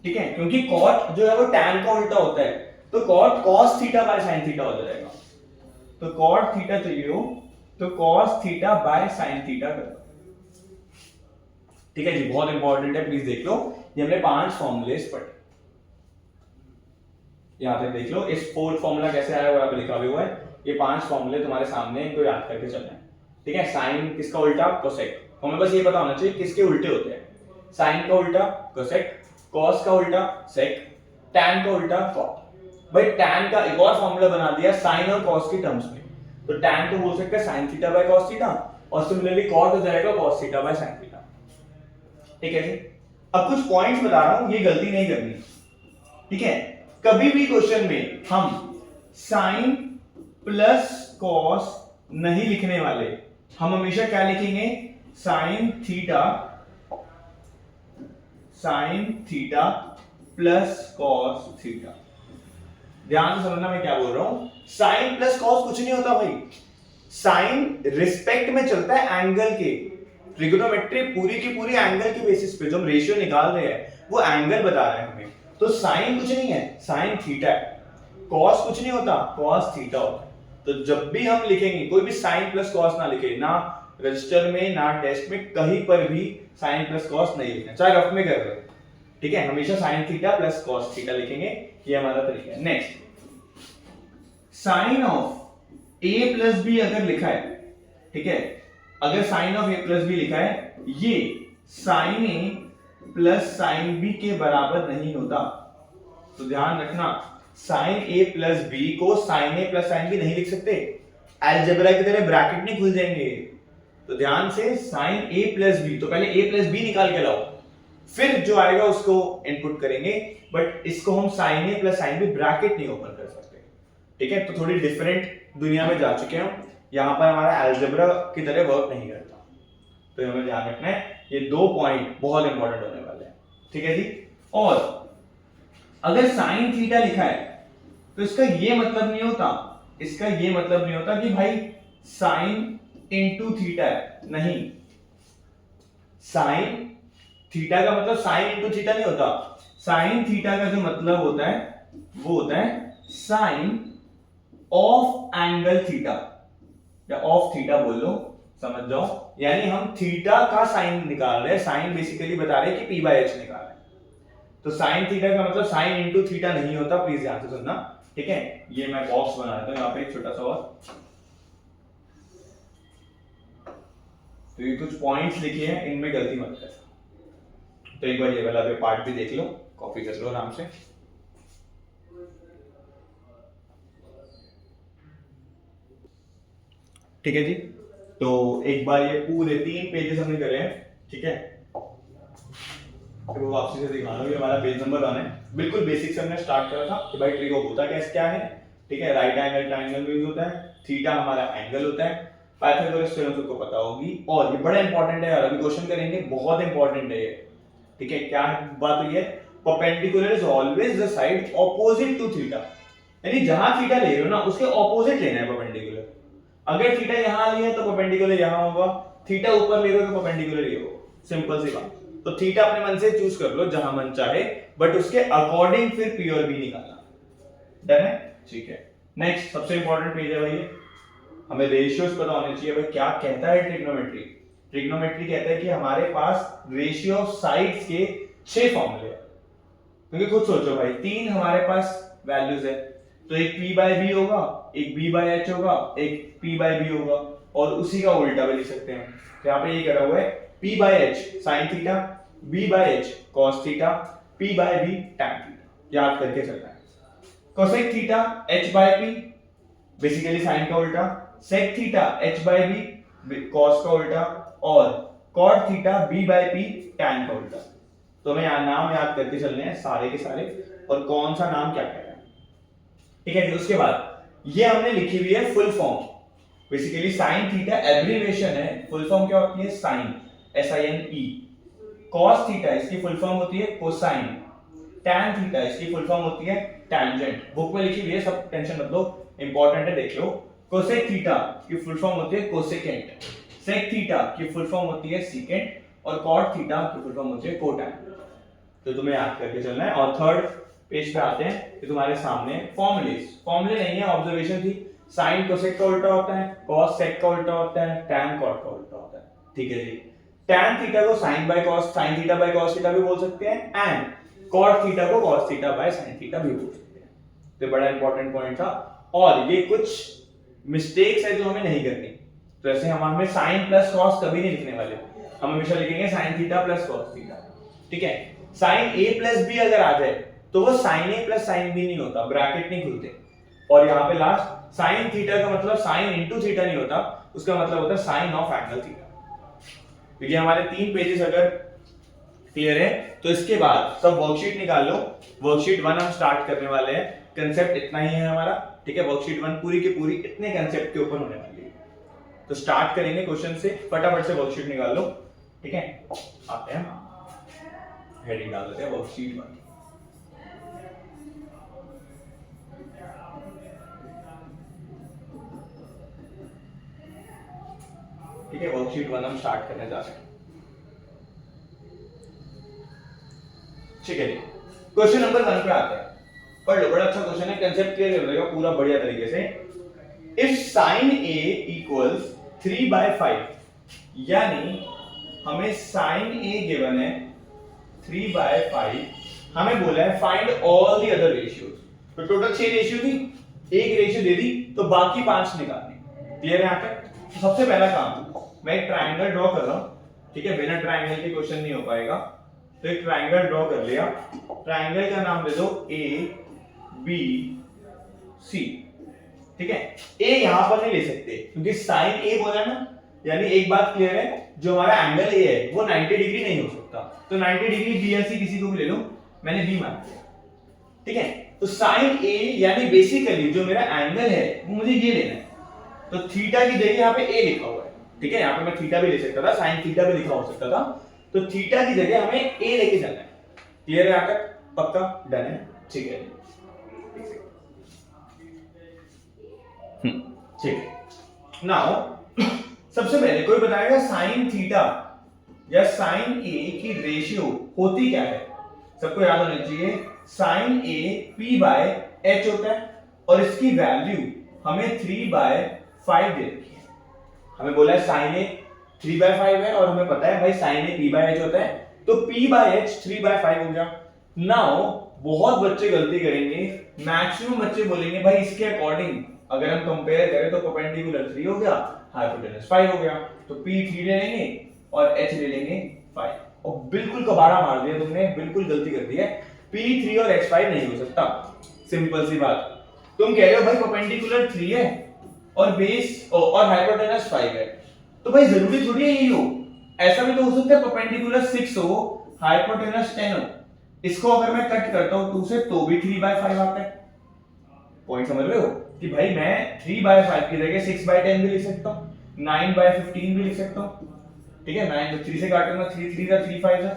ठीक है, क्योंकि cot जो है वो tan का उल्टा होता है, तो cot cos theta by sin theta हो जाएगा। तो cot थीटा चाहिए हो तो cos theta by sin theta कर दो, ठीक है जी, बहुत इंपॉर्टेंट है, प्लीज देख लो। ये हमने 5 फॉर्मूलेस पढ़े, यहां तक देख लो। इस 4th फॉर्मूला कैसे आया वो यहाँ पे लिखा भी हुआ है, ये 5 फॉर्मूले तुम्हारे सामने, इनको याद करके चलना है, ठीक है। साइन किसका उल्टा, कोसेक, हमें बस ये पता होना चाहिए किसके उल्टे होते हैं, साइन का उल्टा कोसेक, कॉस का उल्टा सेक, टैन का उल्टा कॉट। भाई टैन का एक और फॉर्मूला बना दिया साइन और कॉस की टर्म्स में, तो टैन को बोल सकते हैं sine theta by cos theta, और सिमिलरली कॉट हो जाएगा cos theta by sine theta, ठीक है जी। अब कुछ पॉइंट्स बता रहा हूं, ये गलती नहीं करनी, ठीक है। कभी भी क्वेश्चन में हम साइन प्लस कॉस नहीं लिखने वाले, हम हमेशा क्या लिखेंगे, sign theta plus cos theta. ध्यान से समझना मैं क्या बोल रहा हूं, साइन प्लस कॉस कुछ नहीं होता भाई, साइन रिस्पेक्ट में चलता है एंगल के, ट्रिग्नोमेट्री पूरी की पूरी एंगल के बेसिस पे जो हम रेशियो निकाल रहे हैं वो एंगल बता रहा है हमें। तो साइन कुछ नहीं है, साइन थीटा है, कॉस कुछ नहीं होता, कॉस थीटा होता है। तो जब भी हम लिखेंगे कोई भी साइन प्लस कॉस ना लिखे, ना रजिस्टर में ना टेस्ट में, कहीं पर भी साइन प्लस कॉस नहीं लिखना, चाहे रफ में कर रहे हो, ठीक है, हमेशा sine theta plus cos theta लिखेंगे, ये हमारा तरीका है। Next, sine of A plus B अगर लिखा है, ठीक है, अगर sine of A plus B लिखा है, ये sine A plus sine B के बराबर नहीं होता। तो ध्यान रखना, साइन ए प्लस बी को sine A plus sine B नहीं लिख सकते, अलजेब्रा की तरह ब्रैकेट नहीं खुल जाएंगे। तो ध्यान से, साइन ए प्लस बी, तो पहले ए प्लस बी निकाल के लाओ, फिर जो आएगा उसको इनपुट करेंगे, बट इसको हम sign A plus sine B bracket नहीं ओपन कर सकते, ठीक है। तो थोड़ी डिफरेंट दुनिया में जा चुके हैं, यहां पर हमारा अलजेब्रा की तरह वर्क नहीं करता, तो हमें ध्यान रखना है, ये 2 पॉइंट बहुत इंपॉर्टेंट होने वाले हैं, ठीक है जी। और अगर साइन थीटा लिखा है तो इसका ये मतलब नहीं होता, इसका ये मतलब नहीं होता कि भाई साइन इंटू थीटा है, नहीं, साइन थीटा का मतलब साइन इंटू थीटा नहीं होता, साइन थीटा का जो मतलब होता है वो होता है साइन ऑफ एंगल थीटा, या ऑफ थीटा बोल लो, समझ जाओ, यानी हम थीटा का साइन निकाल रहे हैं, साइन बेसिकली बता रहे हैं कि p बाय h निकाल रहे हैं। तो साइन थीटा का मतलब साइन इंटू थीटा नहीं होता, प्लीज ध्यान से सुनना, ठीक है। ये मैं बॉक्स बना देता हूं यहाँ पे एक छोटा सा और, तो ये कुछ पॉइंट्स लिखे हैं, इनमें गलती मत करना। तो एक बार ये वाला पार्ट भी देख लो, कॉपी कर लो आराम से। ठीक है जी, तो एक बार ये पूरे 3 पेजेस हमने करे हैं, ठीक है, तो वापसी से दिखा लो, ये हमारा पेज नंबर 1 है। बिल्कुल बेसिक से हमने स्टार्ट करा था कि भाई ट्रिगो होता क्या है, ठीक है, राइट एंगल ट्रायंगल भी होता है, थीटा हमारा एंगल होता है, पाइथागोरस थ्योरम सबको पता होगी, और ये बड़ा इंपॉर्टेंट है यार, अभी क्वेश्चन करेंगे, बहुत इंपॉर्टेंट है ये, ठीक है। क्या बात हुई है, perpendicular is always the side opposite to theta, यानी जहां थीटा ले रहे हो ना उसके ऑपोजिट लेना है परपेंडिकुलर। अगर थीटा यहां लिया तो परपेंडिकुलर यहां होगा, थीटा ऊपर ले रहे हो तो परपेंडिकुलर ये होगा, सिंपल सी बात। तो थीटा अपने मन से चूज कर लो जहां मन चाहे, बट उसके अकॉर्डिंग फिर पी और बी निकालना, डन है, ठीक है। नेक्स्ट, सबसे इंपॉर्टेंट पेज है भाई, हमें रेशियोज पता होने चाहिए। भाई क्या कहता है ट्रिग्नोमेट्री, ट्रिग्नोमेट्री कहता है कि हमारे पास रेशियो ऑफ साइड्स के 6 फॉर्मूले हैं, क्योंकि खुद सोचो भाई 3 हमारे पास वैल्यूज है, तो एक p बाय b होगा, एक b बाय h होगा, एक p बाय b होगा, और उसी का उल्टा भी लिख सकते हैं। तो यहाँ पे ये करा हुआ है p by h sin theta, b by h cos theta, p by b tan theta, याद करके चलना है। cosec theta h by p basically sin का उल्टा, sec theta h by b cos का उल्टा, और cot theta b by p tan का उल्टा। तो हमें यहाँ नाम याद करके चलने हैं सारे के सारे, और कौन सा नाम क्या कह रहा है, ठीक है। उसके बाद ये हमने लिखी हुई है full form, basically sine theta abbreviation है, फुल फॉर्म क्या होती है, साइन, SINE, cos थीटा इसकी फुल फॉर्म होती है कोसाइन, tan थीटा इसकी फुल फॉर्म होती है टैंजेंट, बुक में लिखी हुई है, सब टेंशन मत लो, इंपॉर्टेंट है, देख लो। cosec थीटा की फुल फॉर्म होती है कोसेकेंट, sec थीटा की फुल फॉर्म होती है सीकेंट, और cot थीटा की फुल फॉर्म होती है कोटैन। तो तुम्हें याद करके चलना है। और थर्ड पेज पे आते हैं कि तुम्हारे सामने फॉर्मूले नहीं है, ऑब्जर्वेशन थी, साइन कोसेक का उल्टा होता है, cos sec का उल्टा होता है, tan cot का उल्टा होता है, ठीक है जी। tan थीटा को sin by cos, sin theta by cos theta भी बोल सकते हैं, एंड cot थीटा को cos theta by sin theta भी बोल सकते हैं। तो बड़ा इंपॉर्टेंट पॉइंट था, और ये कुछ मिस्टेक्स है जो हमें नहीं करनी। तो ऐसे हम हमें sin प्लस cos कभी नहीं लिखने वाले, हम हमेशा लिखेंगे sin theta plus cos theta, ठीक है। sin a प्लस b अगर आ जाए तो वो sin a plus sin b नहीं होता, ब्रैकेट नहीं खुलते। और यहाँ पे लास्ट sin थीटा का मतलब sin इनटू थीटा नहीं होता, उसका मतलब होता है sin ऑफ एंगल थीटा। क्योंकि हमारे 3 पेजेस अगर क्लियर है तो इसके बाद सब वर्कशीट निकाल लो। वर्कशीट 1 हम स्टार्ट करने वाले हैं, कंसेप्ट इतना ही है हमारा, ठीक है। वर्कशीट 1 पूरी की पूरी इतने कंसेप्ट के ऊपर होने वाली है, तो स्टार्ट करेंगे क्वेश्चन से, फटाफट से वर्कशीट निकाल लो, ठीक है। आते हैं, हेडिंग डाल देते हैं वर्कशीट 1। ठीक है, वर्कशीट 1 हम स्टार्ट करने जा रहे हैं। ठीक है जी, क्वेश्चन नंबर 1 पे आते हैं। पढ़ लो, बड़ा अच्छा क्वेश्चन है, कांसेप्ट क्लियर कर लेगा पूरा बढ़िया तरीके से। इफ sin a इक्वल्स 3/5, यानी हमें sin a गिवन है 3/5, हमें बोला है find all the other ratios. तो टोटल 6 रेशियो थी, एक रेशियो दे दी तो बाकी 5 निकालने। क्लियर है यहाँ तक? तो सबसे पहला काम, मैं एक ट्रायंगल ड्रॉ कर रहा हूं, ठीक है, बिना ट्रायंगल के क्वेश्चन नहीं हो पाएगा। तो एक ट्रायंगल ड्रॉ कर लिया, ट्रायंगल का नाम दे दो ए बी सी, ठीक है। ए यहां पर नहीं ले सकते क्योंकि साइन ए बोला ना, यानी एक बात क्लियर है, जो हमारा एंगल ए है वो 90 डिग्री नहीं हो सकता। तो 90 डिग्री बी या सी किसी को भी ले लो, मैंने बी मान लिया, ठीक है। तो साइन ए यानी बेसिकली जो मेरा एंगल है वो मुझे ये लेना है। तो थीटा की जगह यहाँ पे ए लिखा हुआ है, ठीक है। यहाँ पे मैं थीटा भी ले सकता था, साइन थीटा भी लिखा हो सकता था। तो थीटा की जगह हमें ए लेके जाना है। क्लियर है यहाँ तक? पक्का? डन है, ठीक है, ठीक है। नाउ सबसे पहले कोई बताएगा साइन थीटा या साइन ए की रेशियो होती क्या है? सबको याद होना चाहिए, sign A p by h होता है और इसकी वैल्यू हमें 3/5 दे रखी है। हमें बोला है साइन ए 3/5 है और हमें पता है भाई sign A p by h होता है, तो p बाय h 3/5 हो गया। नाउ बहुत बच्चे गलती करेंगे, मैक्सिमम बच्चे बोलेंगे भाई इसके अकॉर्डिंग अगर हम कंपेयर करें तो परपेंडिकुलर 3 हो गया, हाइपोटेनस 5 हो गया, तो p 3 ले लेंगे और h ले लेंगे 5। और बिल्कुल कबाड़ा मार दिया तुमने, बिल्कुल गलती कर दी है। p 3 और h 5 नहीं हो सकता, सिंपल सी बात। तुम कह रहे हो भाई परपेंडिकुलर 3 है और बेस और हाइपोटेनस 5 है, तो भाई जरूरी थोड़ी है यही हो। ऐसा भी तो हो सकता है परपेंडिकुलर 6 हो, हाइपोटेनस 10 हो। इसको अगर मैं कट करता हूं 2 से तो भी 3/5 आता है। पॉइंट समझ रहे हो कि भाई मैं 3/5 की जगह 6/10 भी लिख सकता हूं, 9/15 भी लिख सकता हूं, ठीक है। 9 3 से काटूंगा, 3 3 जा 3 5 जा।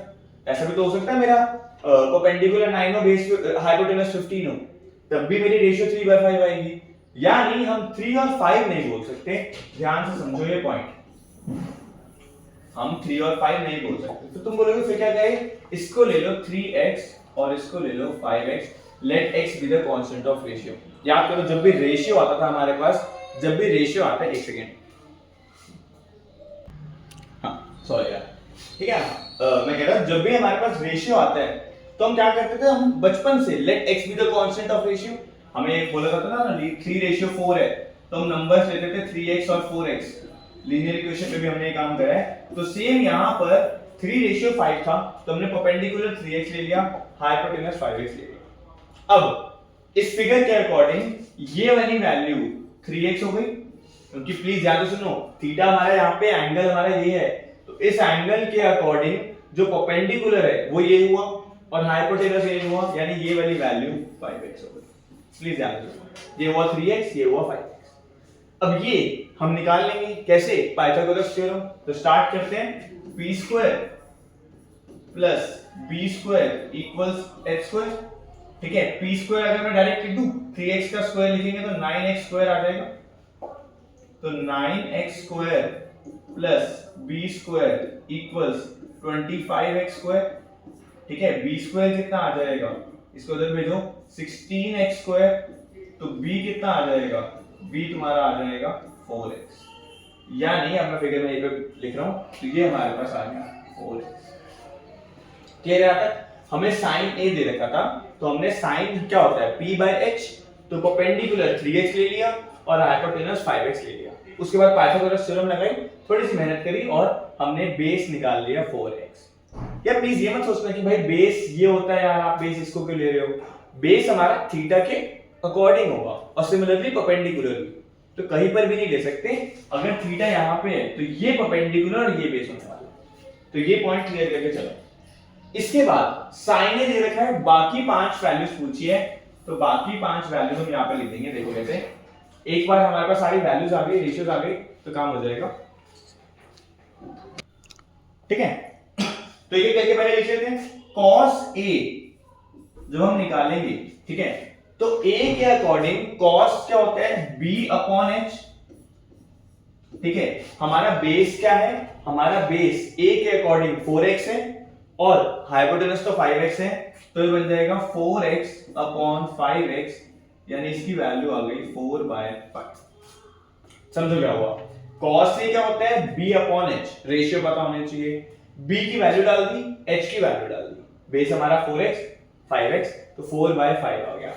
ऐसा भी तो हो सकता है मेरा परपेंडिकुलर 9 हो, बेस हाइपोटेनस 15 हो, तब भी मेरी रेशियो 3/5 आएगी। यानी हम 3 और 5 नहीं बोल सकते, ध्यान से समझो ये पॉइंट। हम 3 और 5 नहीं बोल सकते। तो तुम बोलोगे फिर क्या कहे, इसको ले लो 3x और इसको ले लो 5x, let x be the constant of ratio. याद करो जब भी रेशियो आता था हमारे पास, जब भी रेशियो आता है, एक सेकेंड, हाँ सॉरी यार, ठीक है। मैं कह रहा हूं जब भी हमारे पास रेशियो आता है तो हम क्या करते थे, हम बचपन से let x be the constant of ratio, हमें बोला जाता था ना 3:4 है, तो हम नंबर्स लेते थे 3x और 4x। लीनियर इक्वेशन पे भी हमने ये काम करा है। तो सेम यहां पर 3:5 था, तो हमने परपेंडिकुलर 3x ले लिया, हाइपोटेनस 5x ले लिया। अब इस फिगर के अकॉर्डिंग ये वाली वैल्यू 3x हो गई, क्योंकि प्लीज याद सुनो, थीटा हमारा यहाँ पे एंगल हमारा ये है, तो इस एंगल के अकॉर्डिंग जो परपेंडिकुलर है वो ये हुआ और हाइपोटेनस ये हुआ, यानी ये वाली वैल्यू 5x हो गई। प्लीज याद रखो, ये हुआ 3x, ये हुआ 5x। अब ये हम निकाल लेंगे कैसे, पाइथागोरस थ्योरम। तो स्टार्ट करते हैं, p² plus b² equals h², ठीक है। p² अगर मैं डायरेक्ट लिख दूं, 3x का स्क्वायर लिखेंगे तो 9x² आ जाएगा, तो 9x² plus b² equals 25x², ठीक है। b² कितना आ जाएगा, इसको उधर भेजो, 16x², तो b कितना आ जाएगा, b तुम्हारा आ जाएगा 4x। यानी अब मैं फिगर में ये पे लिख रहा हूं, तो ये हमारे पास आ गया 4x। क्लियर है? आता हमें साइन a दे रखा था, तो हमने साइन क्या होता है p/h, तो परपेंडिकुलर 3x ले लिया और हाइपोटेनस 5x ले लिया। उसके बाद पाइथागोरस थ्योरम लगाई, थोड़ी सी मेहनत करी और हमने बेस निकाल लिया 4x। या प्लीज ये मत सोचना कि भाई बेस ये होता है यार, आप बेस इसको क्यों ले रहे हो। बेस हमारा थीटा के अकॉर्डिंग होगा और सिमिलरली परपेंडिकुलर भी, तो कहीं पर भी नहीं ले सकते। अगर थीटा यहाँ पे है तो ये परपेंडिकुलर और ये बेस होने वाला है, तो ये पॉइंट क्लियर करके चलो। इसके बाद साइन ए दे रखा है, बाकी 5 वैल्यूज पूछी है, तो बाकी 5 वैल्यूज हम यहाँ पे लिख देंगे। देखो कैसे, एक बार हमारे पास सारी वैल्यूज आ गई, रेशियोज आ गई, तो काम हो जाएगा। ठीक है, तो ये करके पहले लिख लेते हैं cos a जब हम निकालेंगे, ठीक है, तो a के अकॉर्डिंग cos क्या होता है b अपॉन h। ठीक है, हमारा बेस क्या है, हमारा बेस a के अकॉर्डिंग 4x है और हाइपोटेनस तो 5x है, तो ये बन जाएगा 4x अपॉन 5x, यानी इसकी वैल्यू आ गई 4/5। समझो क्या हुआ, cos a क्या होता है b अपॉन h, रेशियो पता होना चाहिए, b की वैल्यू डाल दी, h की वैल्यू डाल दी, बेस हमारा 4x 5x, तो 4/5 आ गया।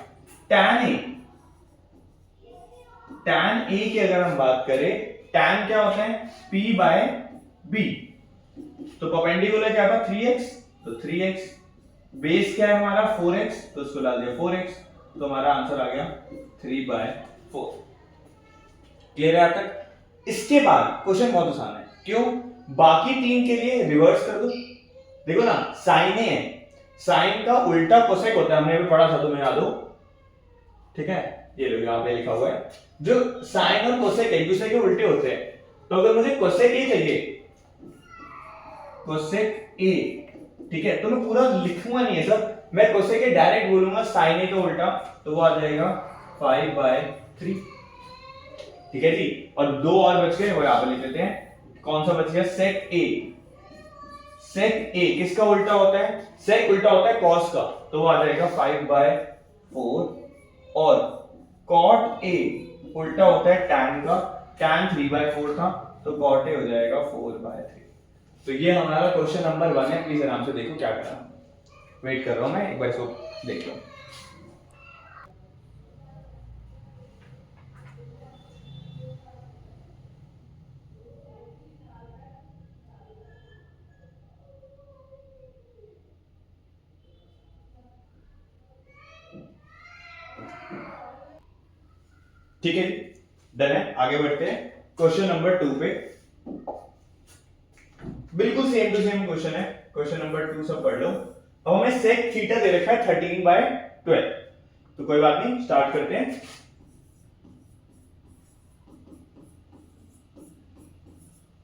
tan a की अगर हम बात करें, tan क्या होता है p/b, तो परपेंडिकुलर क्या था 3x, तो 3x, बेस क्या है हमारा 4x, तो उसको डाल दिया 4x, तो हमारा आंसर आ गया 3/4। क्लियर है अब तक? इसके बाद क्वेश्चन बहुत आसान है, क्यों, बाकी तीन के लिए रिवर्स कर दो। देखो ना, साइन है, साइन का उल्टा कोसेक होता है, हमने अभी पढ़ा था, तुम्हें याद हो, ठीक है, ये लो यहाँ पे लिखा हुआ है, जो साइन और कोसेक एक दूसरे के उल्टे होते हैं, तो अगर मुझे कोसेक ए चाहिए, कोसेक ए, ठीक है, तो मैं पूरा लिखूंगा नहीं है सब, मैं कोसेक ए डायरेक्ट बोलूंगा, साइन ए का उल्टा, तो वो आ जाएगा 5/3। ठीक है जी, और दो और बच गए, वो यहां पे लिख लेते हैं, कौन सा बच गया, सेक ए। सेक ए किसका उल्टा होता है, सेक उल्टा होता है कॉस का, तो वो आ जाएगा 5/4, और कॉट ए उल्टा होता है टैन का, टैन 3/4 था, तो कॉट ए हो जाएगा 4/3। तो ये हमारा क्वेश्चन नंबर 1 है, प्लीज आराम से देखो क्या करा, वेट कर रहा हूं मैं, एक बार इसको देख लो। ठीक है, डन है, आगे बढ़ते हैं क्वेश्चन नंबर 2 पे। बिल्कुल सेम टू सेम क्वेश्चन है, क्वेश्चन नंबर 2 सब पढ़ लो। अब हमें सेक थीटा दे रखा है 13/12, तो कोई बात नहीं, स्टार्ट करते हैं।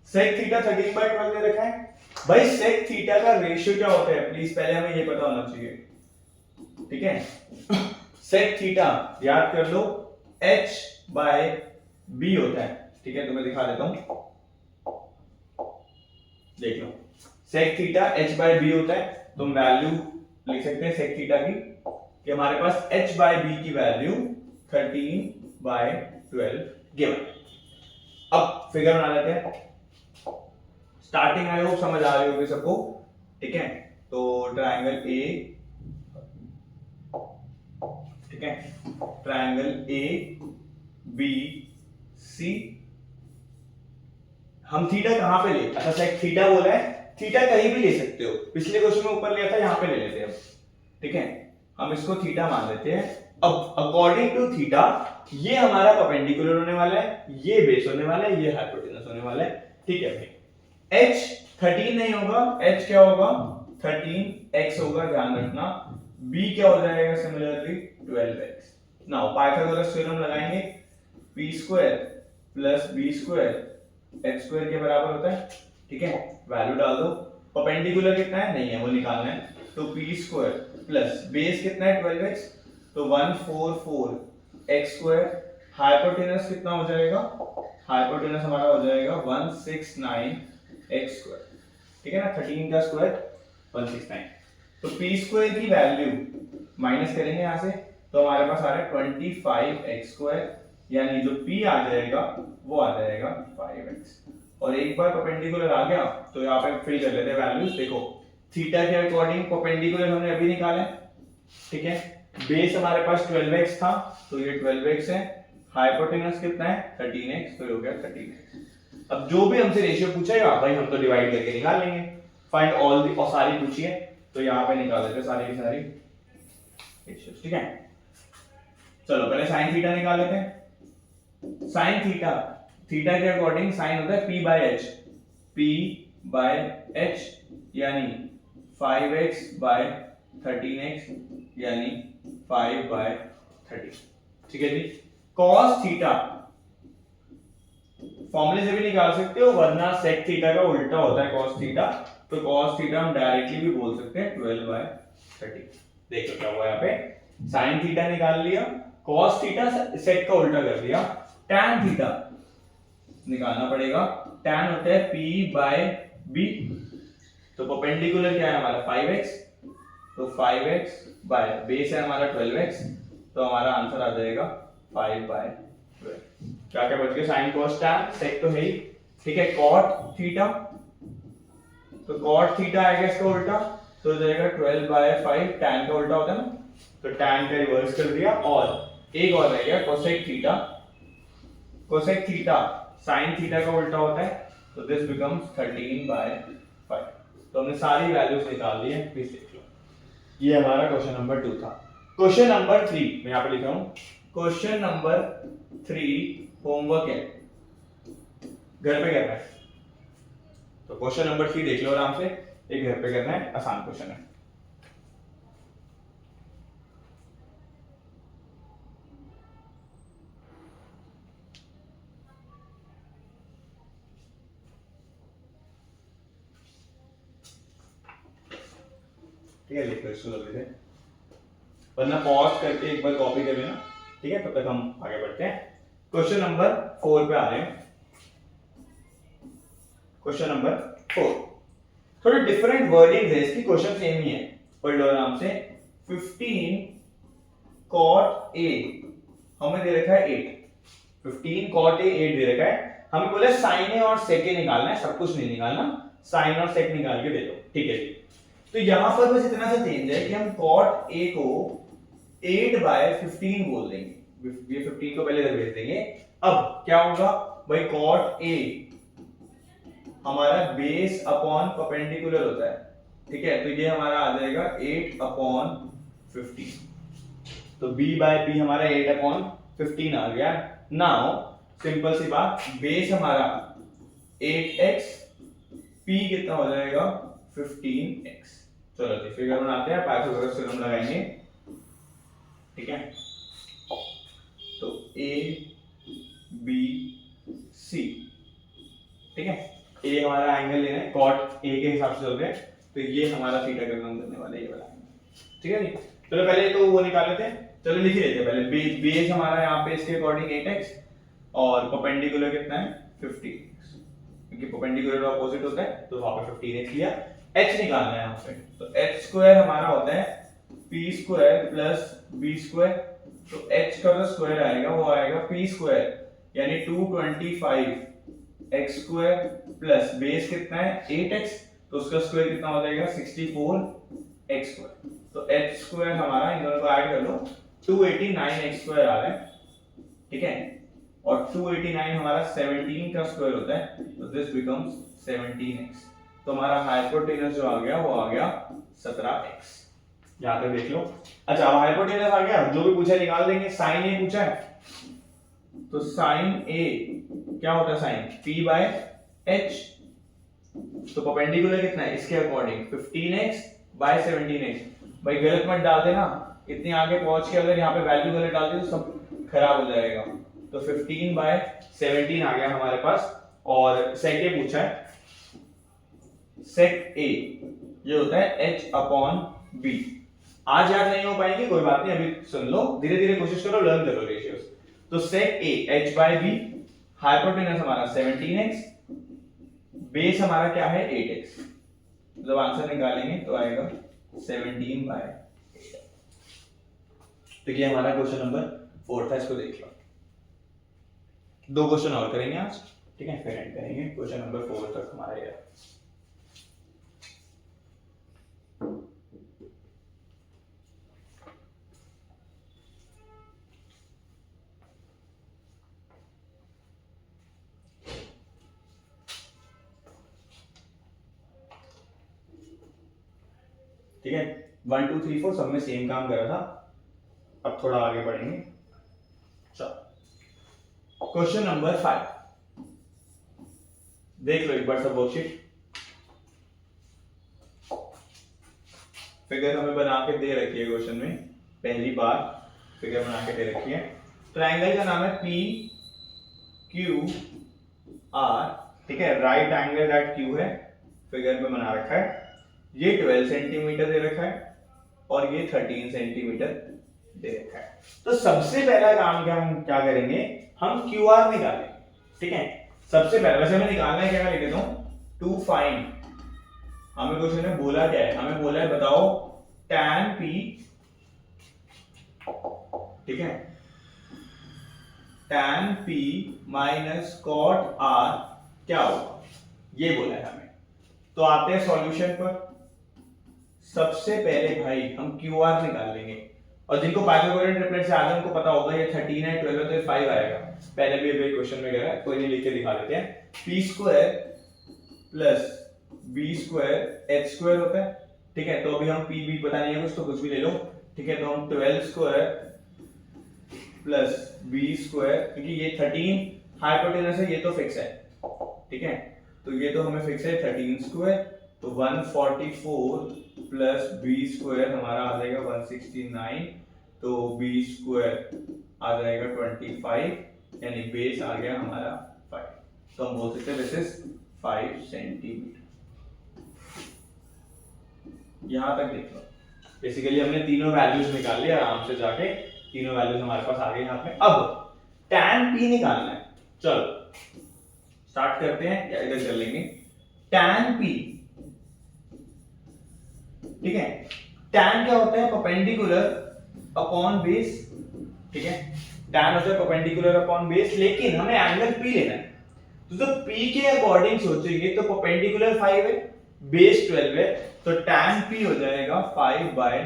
सेक थीटा 13/12 दे रखा है, भाई सेक थीटा का रेशियो क्या होता है, प्लीज पहले हमें ये पता होना चाहिए, ठीक है। सेक थीटा याद कर लो, h/b होता है, ठीक है, तो मैं दिखा देता हूं, देख लो, सेक थीटा h/b होता है, तो हम वैल्यू लिख सकते हैं सेक थीटा की, कि हमारे पास h/b की वैल्यू 13/12 गिवन। अब फिगर बना लेते हैं, स्टार्टिंग आई होप समझ आ रही होगी सबको, ठीक है, तो ट्रायंगल ए, ठीक है, ट्रायंगल ए बी सी, हम थीटा कहां पे ले, अच्छा सेक थीटा बोला है, थीटा कहीं भी ले सकते हो, पिछले क्वेश्चन में ऊपर लिया था, यहां पे ले लेते हैं, ठीक है, हम इसको थीटा मान लेते हैं। अब अकॉर्डिंग टू थीटा ये हमारा परपेंडिकुलर होने वाला है, ये बेस होने वाला है, ये हाइपोटेनस होने वाला है, ठीक है भाई। h 13 नहीं होगा, h क्या होगा 13x होगा, ध्यान रखना, b क्या हो जाएगा similarly 12x। Now Pythagoras theorem लगाएंगे, p² + b² x² के बराबर होता है, ठीक है, वैल्यू डाल दो, परपेंडिकुलर कितना है नहीं है वो निकालना है, तो p² प्लस बेस कितना है 12x, तो 144 x², हाइपोटेनस कितना हो जाएगा, हाइपोटेनस हमारा हो जाएगा 169 x², ठीक है ना, 13 का स्क्वायर 169, तो p² की वैल्यू माइनस करेंगे यहां से, तो हमारे पास आ रहा है 25x², यानी जो p आ जाएगा वो आ जाएगा 5x, और एक बार परपेंडिकुलर आ गया तो यहाँ पे फिल कर लेते हैं वैल्यूज। देखो थीटा के अकॉर्डिंग परपेंडिकुलर हमने अभी निकाला है, ठीक है, बेस हमारे पास 12x था, तो ये 12x है, हाइपोटेनस कितना है 13x, तो ये हो गया 13x। अब जो भी हमसे रेशियो पूछेगा भाई हम तो डिवाइड करके निकाल लेंगे, फाइंड ऑल दी, और सारी पूछिए तो यहाँ पे निकाल देते सारी की सारी रेशियोज, ठीक है। चलो पहले साइन थीटा निकाल लेते हैं। साइन थीटा, थीटा के अकॉर्डिंग साइन होता है p/h, p/h यानी 5x/13x यानी 5/13, ठीक है जी। cos थीटा, फॉर्मूले से भी निकाल सकते हो, वरना sec थीटा का उल्टा होता है cos थीटा, तो cos थीटा हम डायरेक्टली भी बोल सकते हैं 12/30। देखो क्या हुआ यहाँ पे, sin थीटा निकाल लिया, cos थीटा sec का उल्टा कर दिया, tan थीटा निकालना पड़ेगा, tan होता है p/b, तो परपेंडिकुलर क्या है हमारा 5x, तो 5x बाय बेस है हमारा 12x, तो हमारा आंसर आ जाएगा 5/12। क्या क्या बच गया, sin cos tan, sec तो है ही, ठीक है, cot थीटा, तो cot थीटा आएगा इसका उल्टा, तो हो जाएगा 12/5, tan का उल्टा होता है ना, तो tan का रिवर्स कर दिया, और एक और रह गया cosec theta, cosec theta sin theta का उल्टा होता है, तो दिस बिकम्स 13/5। तो हमने सारी वैल्यूज निकाल ली है, प्लीज देख लो। ये हमारा क्वेश्चन नंबर 2 था। क्वेश्चन नंबर 3 मैं यहाँ पे लिखा हूँ, क्वेश्चन नंबर 3 होमवर्क है, घर पे करना है, तो क्वेश्चन नंबर 3 देख लो आराम से, एक घर पे करना है, आसान क्वेश्चन है। ठीक है, लिख लो इसको जल्दी से, वरना पॉज करके एक बार कॉपी कर लेना, ठीक है, तब तक हम आगे बढ़ते हैं। क्वेश्चन नंबर 4 पे आ रहे हैं। क्वेश्चन नंबर 4 थोड़े डिफरेंट वर्डिंग है इसकी, क्वेश्चन सेम ही है, पढ़ लो आराम से। 15 cot a हमें दे रखा है 8, 15 cot a 8 दे रखा है, हमें बोला sin a और sec a निकालना है, सब कुछ नहीं निकालना, sin और sec निकाल के दे दो, ठीक है जी। तो यहां पर बस इतना सा चेंज है कि हम cot a को 8/15 बोल देंगे, ये 15 को पहले इधर भेज देंगे। अब क्या होगा भाई, cot a हमारा बेस अपॉन परपेंडिकुलर होता है, ठीक है, तो ये हमारा आ जाएगा 8/15, तो b/p हमारा 8/15 आ गया। नाउ सिंपल सी बात, बेस हमारा 8x, p कितना हो जाएगा 15x। चलो जी फिगर बनाते हैं, पाइथागोरस थ्योरम लगाएंगे, ठीक है, तो a b c, ठीक है, a हमारा एंगल लेना है, cot a के हिसाब से चल रहे हैं, तो ये हमारा थीटा का काम करने वाला है, ये वाला एंगल, ठीक है जी। चलो पहले तो वो निकाल लेते हैं, चलो लिख ही लेते हैं पहले, बेस हमारा यहाँ पे इसके अकॉर्डिंग 8x और परपेंडिकुलर कितना है 15x, क्योंकि परपेंडिकुलर ऑपोजिट होता है, तो वहां पे 15x लिया। h निकालना है यहाँ पे, तो h स्क्वायर हमारा होता है p square plus b square, तो h का जो स्क्वायर आएगा वो आएगा p स्क्वायर, यानी 225 x स्क्वायर प्लस बेस कितना है 8x, तो उसका स्क्वायर कितना हो जाएगा 64x स्क्वायर, तो h स्क्वायर हमारा, इन दोनों को ऐड कर लो, 289x स्क्वायर आ रहा है, ठीक है, और 289 हमारा 17 का स्क्वायर होता है, तो दिस बिकम्स 17x, तो हमारा हाइपोटेनस जो आ गया वो आ गया 17x। यहां तक देख लो। अच्छा अब हाइपोटेनस आ गया, जो भी पूछा है निकाल देंगे। sin a पूछा है, तो sin a क्या होता है, sin p/h, तो परपेंडिकुलर कितना है इसके अकॉर्डिंग 15x/17x, भाई गलत मत डाल देना, इतनी आगे पहुंच के अगर यहाँ पे वैल्यू गलत डाल दी तो सब खराब हो जाएगा, तो 15/17 आ गया हमारे पास। और sec a पूछा है, sec a ये होता है h/b, आज याद नहीं हो पाएंगे कोई बात नहीं, अभी सुन लो, धीरे धीरे कोशिश करो, लर्न करो रेशियोज। तो sec a h/b, हाइपोटेनस हमारा 17x, बेस हमारा क्या है 8x, जब आंसर निकालेंगे तो आएगा 17/8। तो ये हमारा क्वेश्चन नंबर 4 था, इसको देख लो। 2 क्वेश्चन और करेंगे आज, ठीक है, फिर एंड करेंगे क्वेश्चन नंबर 4 तक हमारा ये। ठीक है, 1 2 3 4 सब में सेम काम करा था, अब थोड़ा आगे बढ़ेंगे। चलो क्वेश्चन नंबर 5 देख लो एक बार सब वर्कशीट, फिगर हमें बना के दे रखी है क्वेश्चन में, पहली बार फिगर बना के दे रखी है। ट्रायंगल का नाम है पी क्यू आर, ठीक है, राइट एंगल दैट क्यू है, फिगर में बना रखा है, ये 12 सेंटीमीटर दे रखा है और ये 13 सेंटीमीटर दे रखा है। तो सबसे पहला काम क्या हम क्या करेंगे, हम क्यू आर निकालेंगे, ठीक है। सबसे पहले वैसे हमें निकालना है क्या, मैं लिख देता हूं टू फाइंड, हमें क्वेश्चन में बोला क्या है, हमें बोला है बताओ tan p, ठीक है, tan p minus cot r क्या होगा, ये बोला है हमें। तो आते हैं सॉल्यूशन पर। सबसे पहले भाई हम क्यू आर निकाल लेंगे, और जिनको पाइथागोरियन ट्रिपलेट से आगे उनको पता होगा ये 13 है, 12 है, तो ये 5 आएगा, पहले भी अभी क्वेश्चन में गया है, कोई नहीं, लिख के दिखा देते हैं। p square plus b square h square होता है, ठीक है। तो अभी हम p भी पता नहीं है कुछ, तो कुछ भी ले लो, ठीक है। तो हम 12 स्क्वायर प्लस b स्क्वायर, क्योंकि ये 13 हाइपोटेनस है, ये तो फिक्स है, ठीक है। तो ये तो हमें फिक्स है 13 स्क्वायर, तो 144 प्लस b स्क्वायर हमारा आ जाएगा 169, तो b स्क्वायर आ जाएगा 25, यानी बेस आ गया हमारा 5। तो हम बोल सकते हैं दिस इज 5 सेंटीमीटर। यहां तक देख लो, बेसिकली हमने तीनों वैल्यूज निकाल लिया आराम से, जाके तीनों वैल्यूज हमारे पास आ गए यहाँ पे। अब tan p निकालना है, चलो स्टार्ट करते हैं, या इधर कर लेंगे tan p, ठीक है। tan क्या होता है, परपेंडिकुलर अपॉन बेस, ठीक है। tan होता है परपेंडिकुलर अपॉन बेस, लेकिन हमें एंगल p लेना है, तो जो p के अकॉर्डिंग सोचेंगे तो परपेंडिकुलर 5 है, बेस 12 है, तो tan p हो जाएगा 5/12।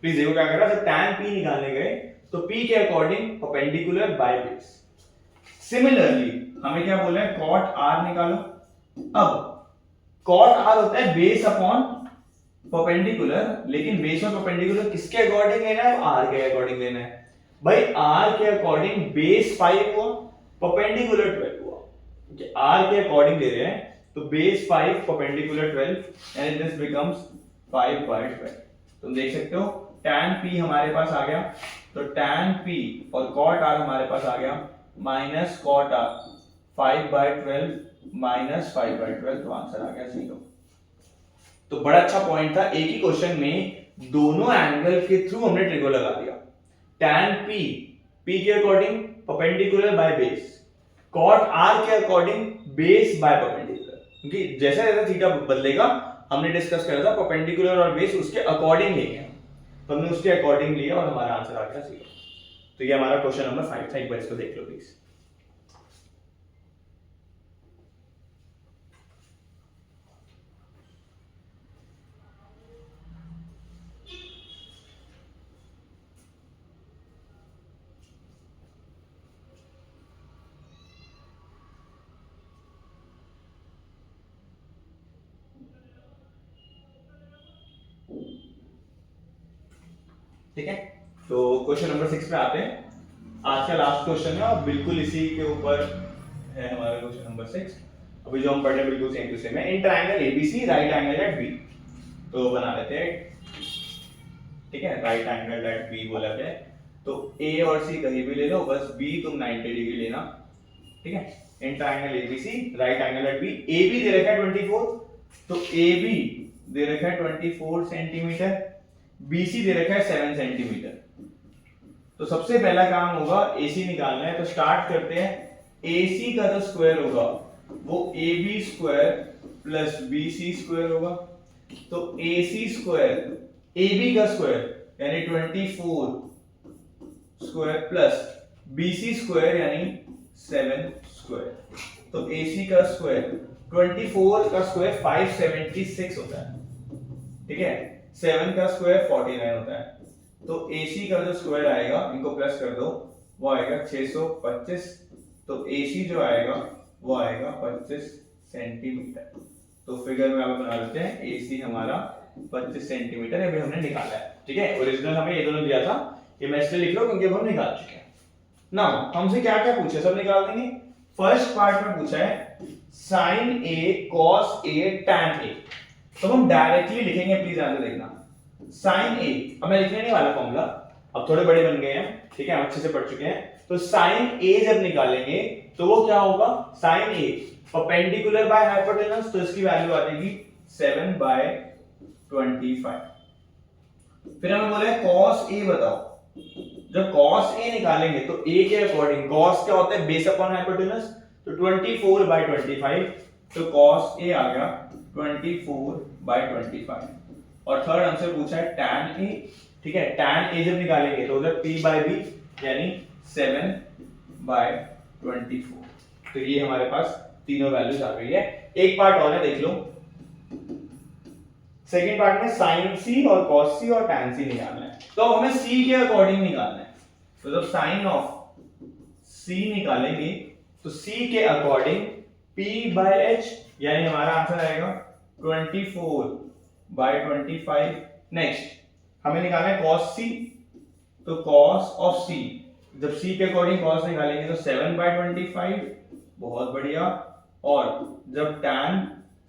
प्लीज देखो क्या कर रहा है, जब tan p निकालने गए तो p के according perpendicular by base. Similarly हमें क्या बोला है, cot r निकालो। अब cot r होता है बेस अपॉन परपेंडिकुलर, लेकिन बेस और परपेंडिकुलर किसके अकॉर्डिंग लेना है, r के अकॉर्डिंग लेना है। भाई r के अकॉर्डिंग बेस 5 हुआ, परपेंडिकुलर 12 हुआ, क्योंकि r के अकॉर्डिंग ले रहे हैं, तो base 5 perpendicular 12, and this becomes 5/12। तुम देख सकते हो tan p हमारे पास आ गया, तो tan p और cot r हमारे पास आ गया माइनस cot r, 5/12 माइनस 5/12, तो आंसर आ गया 0। तो बड़ा अच्छा पॉइंट था, एक ही क्वेश्चन में दोनों एंगल के थ्रू हमने ट्रिगो लगा दिया। tan p, p के according perpendicular by base, cot r के अकॉर्डिंग बेस बाय परपेंडिकुलर, क्योंकि जैसे जैसे थीटा बदलेगा, हमने डिस्कस करा था परपेंडिकुलर और बेस उसके अकॉर्डिंग लेंगे, तो हमने उसके अकॉर्डिंग लिया और हमारा आंसर आ गया 0। तो ये हमारा क्वेश्चन नंबर 5 था, एक बार इसको देख लो प्लीज। ठीक है, तो क्वेश्चन नंबर 6 पे आते हैं। आज का लास्ट क्वेश्चन है और बिल्कुल इसी के ऊपर है हमारा क्वेश्चन नंबर 6। अभी जो हम पढ़ रहे हैं बिल्कुल सेम टू सेम है। In triangle ABC right angle at B, तो बना लेते हैं, ठीक है। राइट एंगल एट बी बोला गया है, तो ए और सी कहीं भी ले लो, बस बी तुम 90 डिग्री लेना, ठीक है। In triangle ABC right angle at B, A B दे रखा है 24, तो ए बी दे रखा है 24 सेंटीमीटर, BC दे रखा है 7 सेंटीमीटर। तो सबसे पहला काम होगा AC निकालना है, तो स्टार्ट करते हैं। AC का जो स्क्वायर होगा वो AB square plus BC square होगा, तो AC स्क्वायर AB का स्क्वायर यानी 24 स्क्वायर प्लस BC स्क्वायर यानी 7 स्क्वायर, तो AC का स्क्वायर 24 का स्क्वायर 576 होता है, ठीक है। 7 का स्क्वायर 49 होता है, तो AC का जो स्क्वायर आएगा, इनको प्लस कर दो, वो आएगा 625, तो AC जो आएगा वो आएगा 25 सेंटीमीटर। तो फिगर में आप बना लेते हैं, AC हमारा 25 सेंटीमीटर अभी हमने निकाला है, ठीक है। ओरिजिनल हमें ये दोनों दिया था, ये मैं इसलिए लिख रहा हूं क्योंकि अब हम निकाल चुके हैं। नाउ हमसे क्या क्या पूछे, सब निकाल देंगे। फर्स्ट पार्ट में पूछा है sin A cos A tan A, तो हम डायरेक्टली लिखेंगे, प्लीज ध्यान से देखना। sin A, अब मैं लिखने नहीं वाला फॉर्मूला, अब थोड़े बड़े बन गए हैं, ठीक है, अच्छे से पढ़ चुके हैं। तो sin A जब निकालेंगे तो वो क्या होगा sin a perpendicular by hypotenuse, तो इसकी वैल्यू आ जाएगी 7/25। फिर हमें बोला है cos a बताओ, जब cos a निकालेंगे तो a के अकॉर्डिंग cos क्या होता है बेस अपॉन हाइपोटेनस, तो 24/25, तो cos a आ गया 24/25। और थर्ड हमसे पूछा है tan a, ठीक है, tan a जब निकालेंगे तो उधर p/b यानी 7/24। तो ये हमारे पास तीनों वैल्यूज आ गई है। एक पार्ट और है, देख लो। सेकंड पार्ट में sin c और cos c और tan c निकालना है, तो हमें c के अकॉर्डिंग निकालना है। तो जब sin ऑफ c निकालेंगे तो c के अकॉर्डिंग p/h यानी हमारा आंसर आएगा 24/25। नेक्स्ट हमें निकालना है cos c, तो cos ऑफ c, जब c के अकॉर्डिंग cos निकालेंगे तो 7/25, बहुत बढ़िया। और जब tan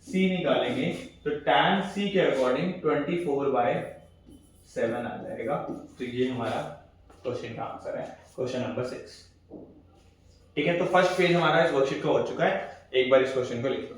c निकालेंगे तो tan c के अकॉर्डिंग 24/7 आ जाएगा। तो ये हमारा क्वेश्चन का आंसर है, क्वेश्चन नंबर 6। ठीक है, तो फर्स्ट पेज हमारा इस वर्कशीट का हो चुका है। एक बार इस क्वेश्चन को लिख लो।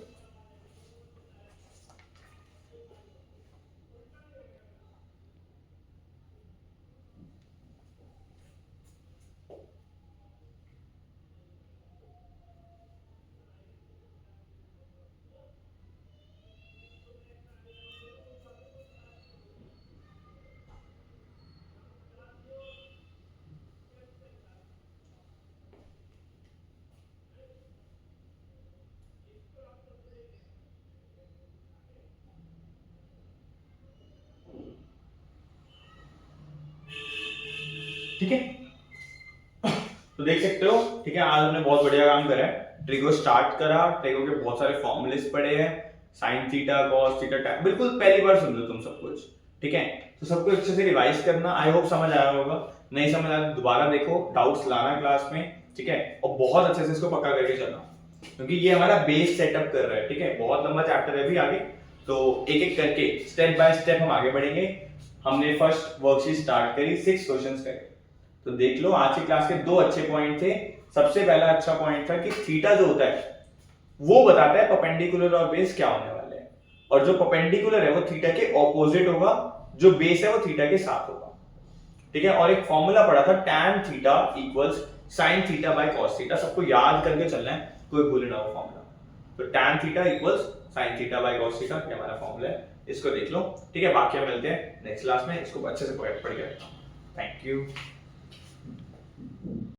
ठीक है, तो देख सकते हो, ठीक है, आज हमने बहुत बढ़िया काम करा है। ट्रिगो स्टार्ट करा, ट्रिगो के बहुत सारे फॉर्मूलेस पढ़े हैं, sine theta, cos theta, tan, बिल्कुल पहली बार सुन लो तुम सब कुछ। ठीक है, तो सबको अच्छे से रिवाइज करना। आई होप समझ आया होगा, नहीं समझ आया दोबारा देखो, डाउट्स लाना क्लास में। ठीक है, और बहुत अच्छे से इसको पक्का करके चलना, क्योंकि ये हमारा बेस सेटअप कर रहा है। ठीक है, बहुत लंबा चैप्टर है अभी आगे, तो एक एक करके स्टेप बाय स्टेप हम आगे बढ़ेंगे। हमने फर्स्ट वर्कशीट स्टार्ट करी, 6 क्वेश्चंस करे। तो देख लो, आज की क्लास के 2 अच्छे पॉइंट थे। सबसे पहला अच्छा पॉइंट था कि थीटा जो होता है वो बताता है परपेंडिकुलर और बेस क्या होने वाले हैं, और जो परपेंडिकुलर है वो थीटा के ऑपोजिट होगा, जो बेस है वो थीटा के साथ होगा। ठीक है, और एक फॉर्मूला पढ़ा था tan theta equals sin theta by cos theta, सबको याद करके चलना है, कोई भूले ना वो फॉर्मूला। तो tan theta equals sin theta by cos theta, ये हमारा फॉर्मूला है, इसको देख लो। ठीक है, बाकी हम मिलते हैं नेक्स्ट क्लास में, इसको अच्छे से पढ़ के रखना। Thank you.